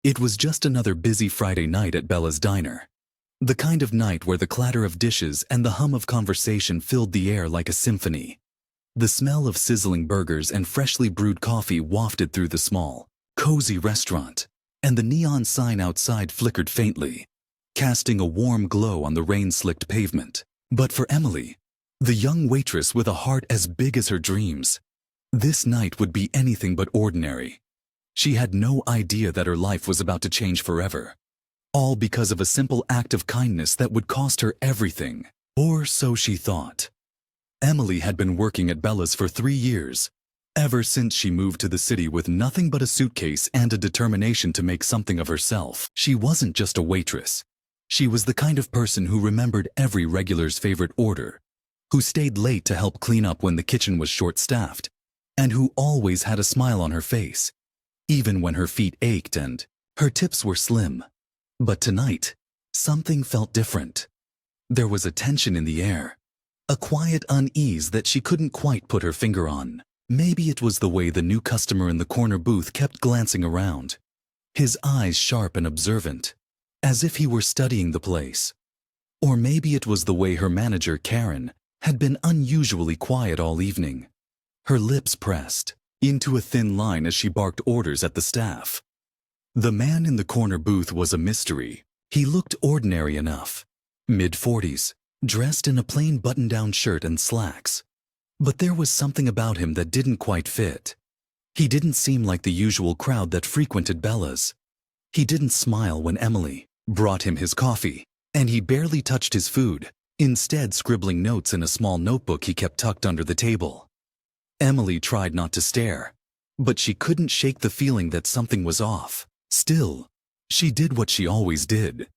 It was just another busy Friday night at Bella's diner. The kind of night where the clatter of dishes and the hum of conversation filled the air like a symphony. The smell of sizzling burgers and freshly brewed coffee wafted through the small, cozy restaurant, and the neon sign outside flickered faintly, casting a warm glow on the rain-slicked pavement. But for Emily, the young waitress with a heart as big as her dreams, this night would be anything but ordinary. She had no idea that her life was about to change forever, all because of a simple act of kindness that would cost her everything, or so she thought. Emily had been working at Bella's for 3 years, ever since she moved to the city with nothing but a suitcase and a determination to make something of herself. She wasn't just a waitress. She was the kind of person who remembered every regular's favorite order, who stayed late to help clean up when the kitchen was short-staffed, and who always had a smile on her face, even when her feet ached and her tips were slim. But tonight, something felt different. There was a tension in the air, a quiet unease that she couldn't quite put her finger on. Maybe it was the way the new customer in the corner booth kept glancing around, his eyes sharp and observant, as if he were studying the place. Or maybe it was the way her manager, Karen, had been unusually quiet all evening, her lips pressed into a thin line as she barked orders at the staff. The man in the corner booth was a mystery. He looked ordinary enough, mid-40s, dressed in a plain button-down shirt and slacks. But there was something about him that didn't quite fit. He didn't seem like the usual crowd that frequented Bella's. He didn't smile when Emily brought him his coffee, and he barely touched his food, instead scribbling notes in a small notebook he kept tucked under the table. Emily tried not to stare, but she couldn't shake the feeling that something was off. Still, she did what she always did.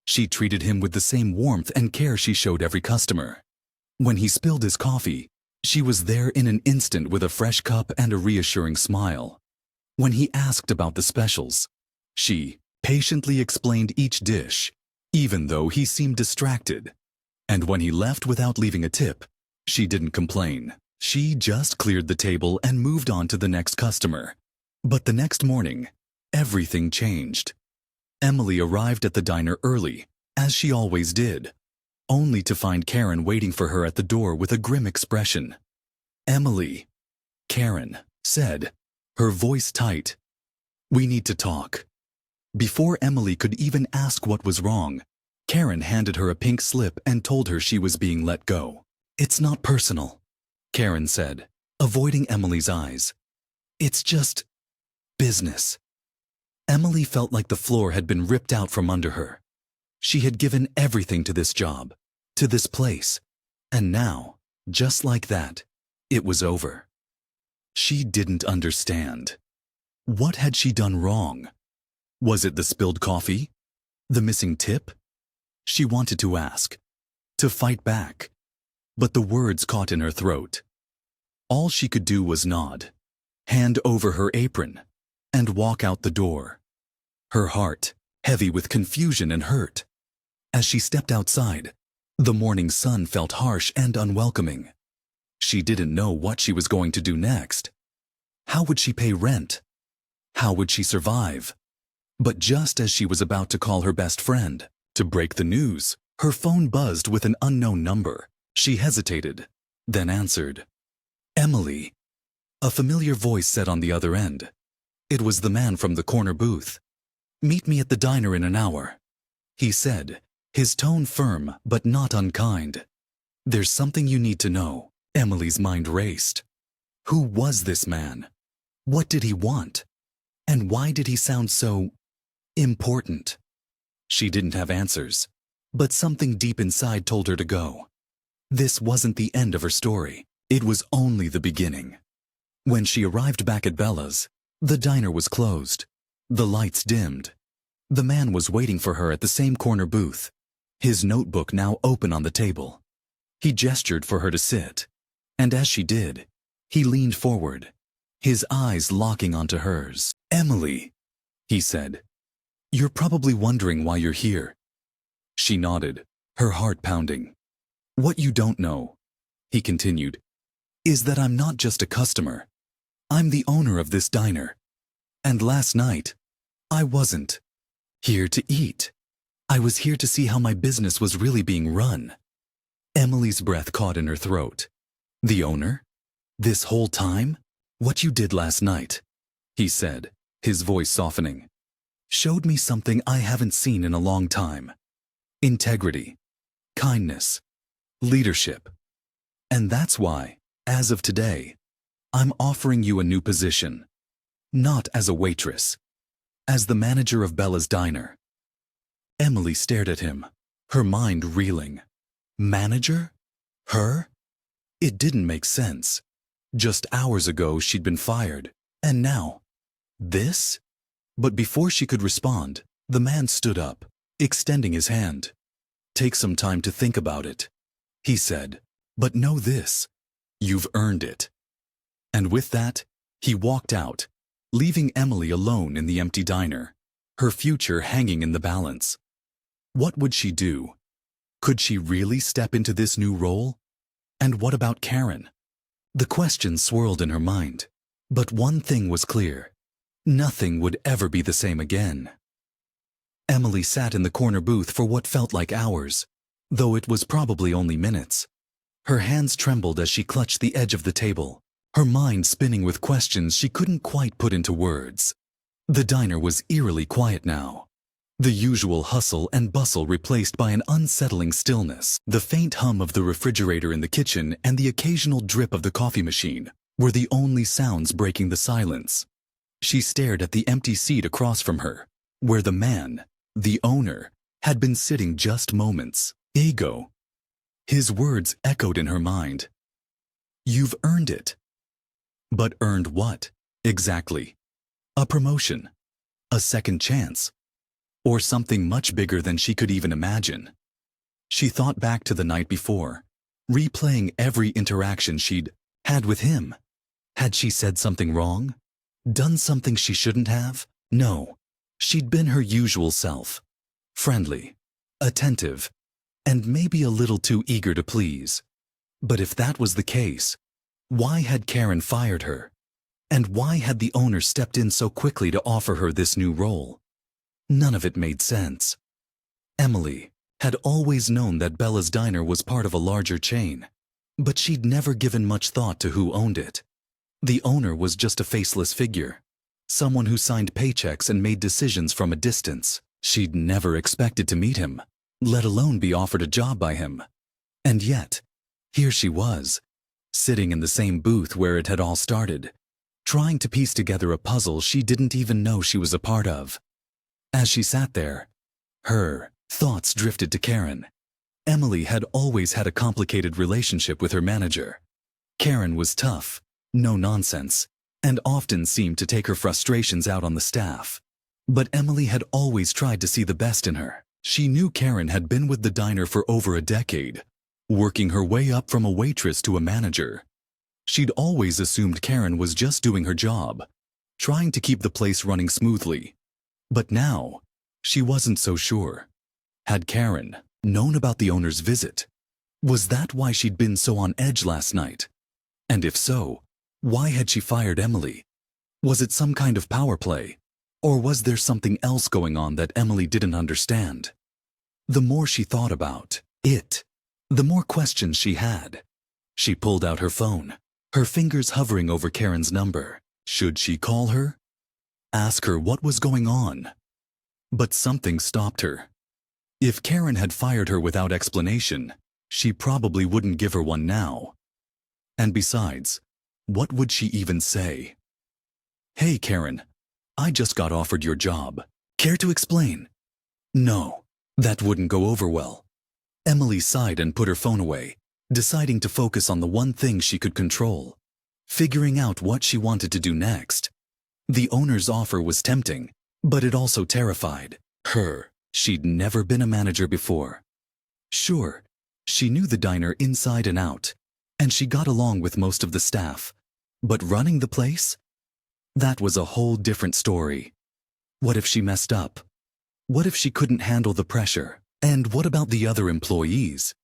She treated him with the same warmth and care she showed every customer. When he spilled his coffee, she was there in an instant with a fresh cup and a reassuring smile. When he asked about the specials, she patiently explained each dish, even though he seemed distracted. And when he left without leaving a tip, she didn't complain. She just cleared the table and moved on to the next customer. But the next morning, everything changed. Emily arrived at the diner early, as she always did, only to find Karen waiting for her at the door with a grim expression. "Emily," Karen said, her voice tight. "We need to talk." Before Emily could even ask what was wrong, Karen handed her a pink slip and told her she was being let go. "It's not personal," Karen said, avoiding Emily's eyes. "It's just business." Emily felt like the floor had been ripped out from under her. She had given everything to this job, to this place, and now, just like that, it was over. She didn't understand. What had she done wrong? Was it the spilled coffee? The missing tip? She wanted to ask, to fight back, but the words caught in her throat. All she could do was nod, hand over her apron, and walk out the door. Her heart heavy with confusion and hurt. As she stepped outside, the morning sun felt harsh and unwelcoming. She didn't know what she was going to do next. How would she pay rent? How would she survive? But just as she was about to call her best friend to break the news, her phone buzzed with an unknown number. She hesitated, then answered. "Emily," a familiar voice said on the other end. It was the man from the corner booth. "Meet me at the diner in an hour," he said, his tone firm but not unkind. "There's something you need to know." Emily's mind raced. Who was this man? What did he want? And why did he sound so important? She didn't have answers, but something deep inside told her to go. This wasn't the end of her story. It was only the beginning. When she arrived back at Bella's, the diner was closed. The lights dimmed. The man was waiting for her at the same corner booth, his notebook now open on the table. He gestured for her to sit, and as she did, he leaned forward, his eyes locking onto hers. "Emily," he said, "you're probably wondering why you're here." She nodded, her heart pounding. "What you don't know," he continued, "is that I'm not just a customer. I'm the owner of this diner. And last night, I wasn't here to eat. I was here to see how my business was really being run. Emily's breath caught in her throat. The owner? This whole time? What you did last night, he said, his voice softening, showed me something I haven't seen in a long time. Integrity, kindness, leadership. And that's why, as of today, I'm offering you a new position. Not as a waitress, as the manager of Bella's diner. Emily stared at him, her mind reeling. Manager? Her? It didn't make sense. Just hours ago she'd been fired, and now, this? But before she could respond, the man stood up, extending his hand. Take some time to think about it, he said, but know this, you've earned it. And with that, he walked out, leaving Emily alone in the empty diner, her future hanging in the balance. What would she do? Could she really step into this new role? And what about Karen? The question swirled in her mind, but one thing was clear. Nothing would ever be the same again. Emily sat in the corner booth for what felt like hours, though it was probably only minutes. Her hands trembled as she clutched the edge of the table, her mind spinning with questions she couldn't quite put into words. The diner was eerily quiet now. The usual hustle and bustle replaced by an unsettling stillness. The faint hum of the refrigerator in the kitchen and the occasional drip of the coffee machine were the only sounds breaking the silence. She stared at the empty seat across from her, where the man, the owner, had been sitting just moments ago. His words echoed in her mind. You've earned it. But earned what, exactly? A promotion? A second chance? Or something much bigger than she could even imagine? She thought back to the night before, replaying every interaction she'd had with him. Had she said something wrong? Done something she shouldn't have? No. She'd been her usual self. Friendly, attentive, and maybe a little too eager to please. But if that was the case, why had Karen fired her? And why had the owner stepped in so quickly to offer her this new role? None of it made sense. Emily had always known that Bella's Diner was part of a larger chain, but she'd never given much thought to who owned it. The owner was just a faceless figure, someone who signed paychecks and made decisions from a distance. She'd never expected to meet him, let alone be offered a job by him. And yet, here she was, sitting in the same booth where it had all started, trying to piece together a puzzle she didn't even know she was a part of. As she sat there, her thoughts drifted to Karen. Emily had always had a complicated relationship with her manager. Karen was tough, no nonsense, and often seemed to take her frustrations out on the staff. But Emily had always tried to see the best in her. She knew Karen had been with the diner for over a decade, working her way up from a waitress to a manager. She'd always assumed Karen was just doing her job, trying to keep the place running smoothly. But now, she wasn't so sure. Had Karen known about the owner's visit? Was that why she'd been so on edge last night? And if so, why had she fired Emily? Was it some kind of power play? Or was there something else going on that Emily didn't understand? The more she thought about it, the more questions she had. She pulled out her phone, her fingers hovering over Karen's number. Should she call her? Ask her what was going on? But something stopped her. If Karen had fired her without explanation, she probably wouldn't give her one now. And besides, what would she even say? Hey Karen, I just got offered your job. Care to explain? No, that wouldn't go over well. Emily sighed and put her phone away, deciding to focus on the one thing she could control, figuring out what she wanted to do next. The owner's offer was tempting, but it also terrified her. She'd never been a manager before. Sure, she knew the diner inside and out, and she got along with most of the staff. But running the place? That was a whole different story. What if she messed up? What if she couldn't handle the pressure? And what about the other employees?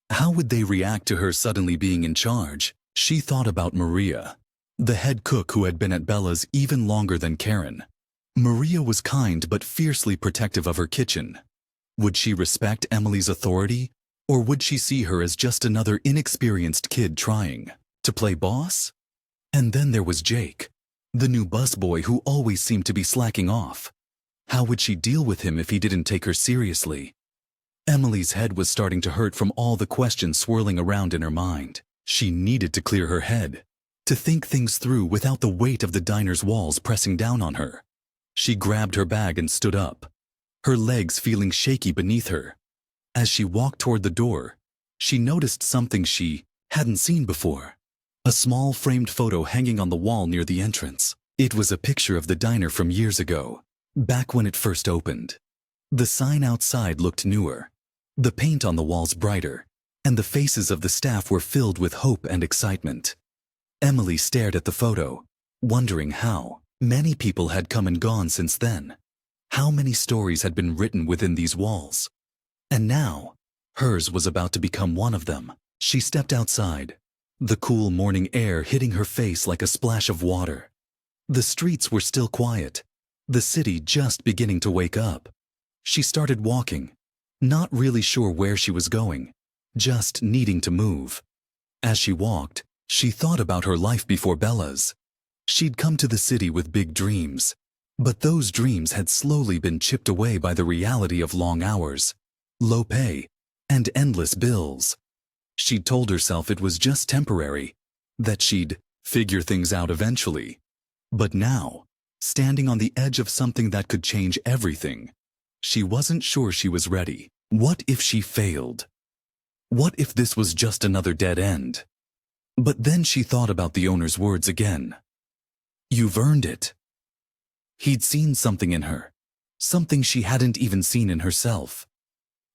How would they react to her suddenly being in charge? She thought about Maria, the head cook who had been at Bella's even longer than Karen. Maria was kind but fiercely protective of her kitchen. Would she respect Emily's authority, or would she see her as just another inexperienced kid trying to play boss? And then there was Jake, the new busboy who always seemed to be slacking off. How would she deal with him if he didn't take her seriously? Emily's head was starting to hurt from all the questions swirling around in her mind. She needed to clear her head, to think things through without the weight of the diner's walls pressing down on her. She grabbed her bag and stood up, her legs feeling shaky beneath her. As she walked toward the door, she noticed something she hadn't seen before. A small framed photo hanging on the wall near the entrance. It was a picture of the diner from years ago, back when it first opened. The sign outside looked newer, the paint on the walls brighter, and the faces of the staff were filled with hope and excitement. Emily stared at the photo, wondering how many people had come and gone since then. How many stories had been written within these walls? And now, hers was about to become one of them. She stepped outside, the cool morning air hitting her face like a splash of water. The streets were still quiet, the city just beginning to wake up. She started walking, not really sure where she was going, just needing to move. As she walked, she thought about her life before Bella's. She'd come to the city with big dreams, but those dreams had slowly been chipped away by the reality of long hours, low pay, and endless bills. She'd told herself it was just temporary, that she'd figure things out eventually. But now, standing on the edge of something that could change everything, she wasn't sure she was ready. What if she failed? What if this was just another dead end? But then she thought about the owner's words again. "You've earned it." He'd seen something in her, something she hadn't even seen in herself.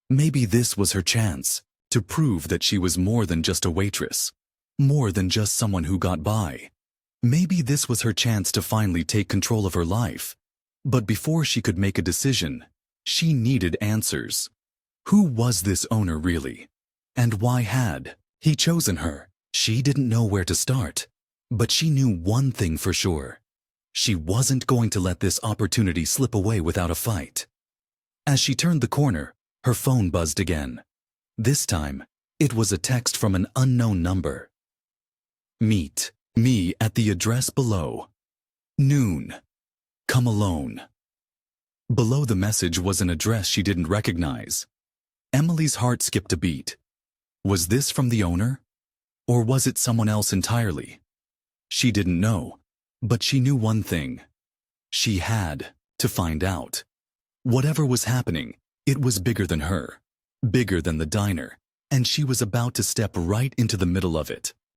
Maybe this was her chance to prove that she was more than just a waitress, more than just someone who got by. Maybe this was her chance to finally take control of her life. But before she could make a decision, she needed answers. Who was this owner really? And why had he chosen her? She didn't know where to start, but she knew one thing for sure. She wasn't going to let this opportunity slip away without a fight. As she turned the corner, her phone buzzed again. This time, it was a text from an unknown number. "Meet me at the address below. Noon. Come alone." Below the message was an address she didn't recognize. Emily's heart skipped a beat. Was this from the owner? Or was it someone else entirely? She didn't know, but she knew one thing. She had to find out. Whatever was happening, it was bigger than her, bigger than the diner, and she was about to step right into the middle of it.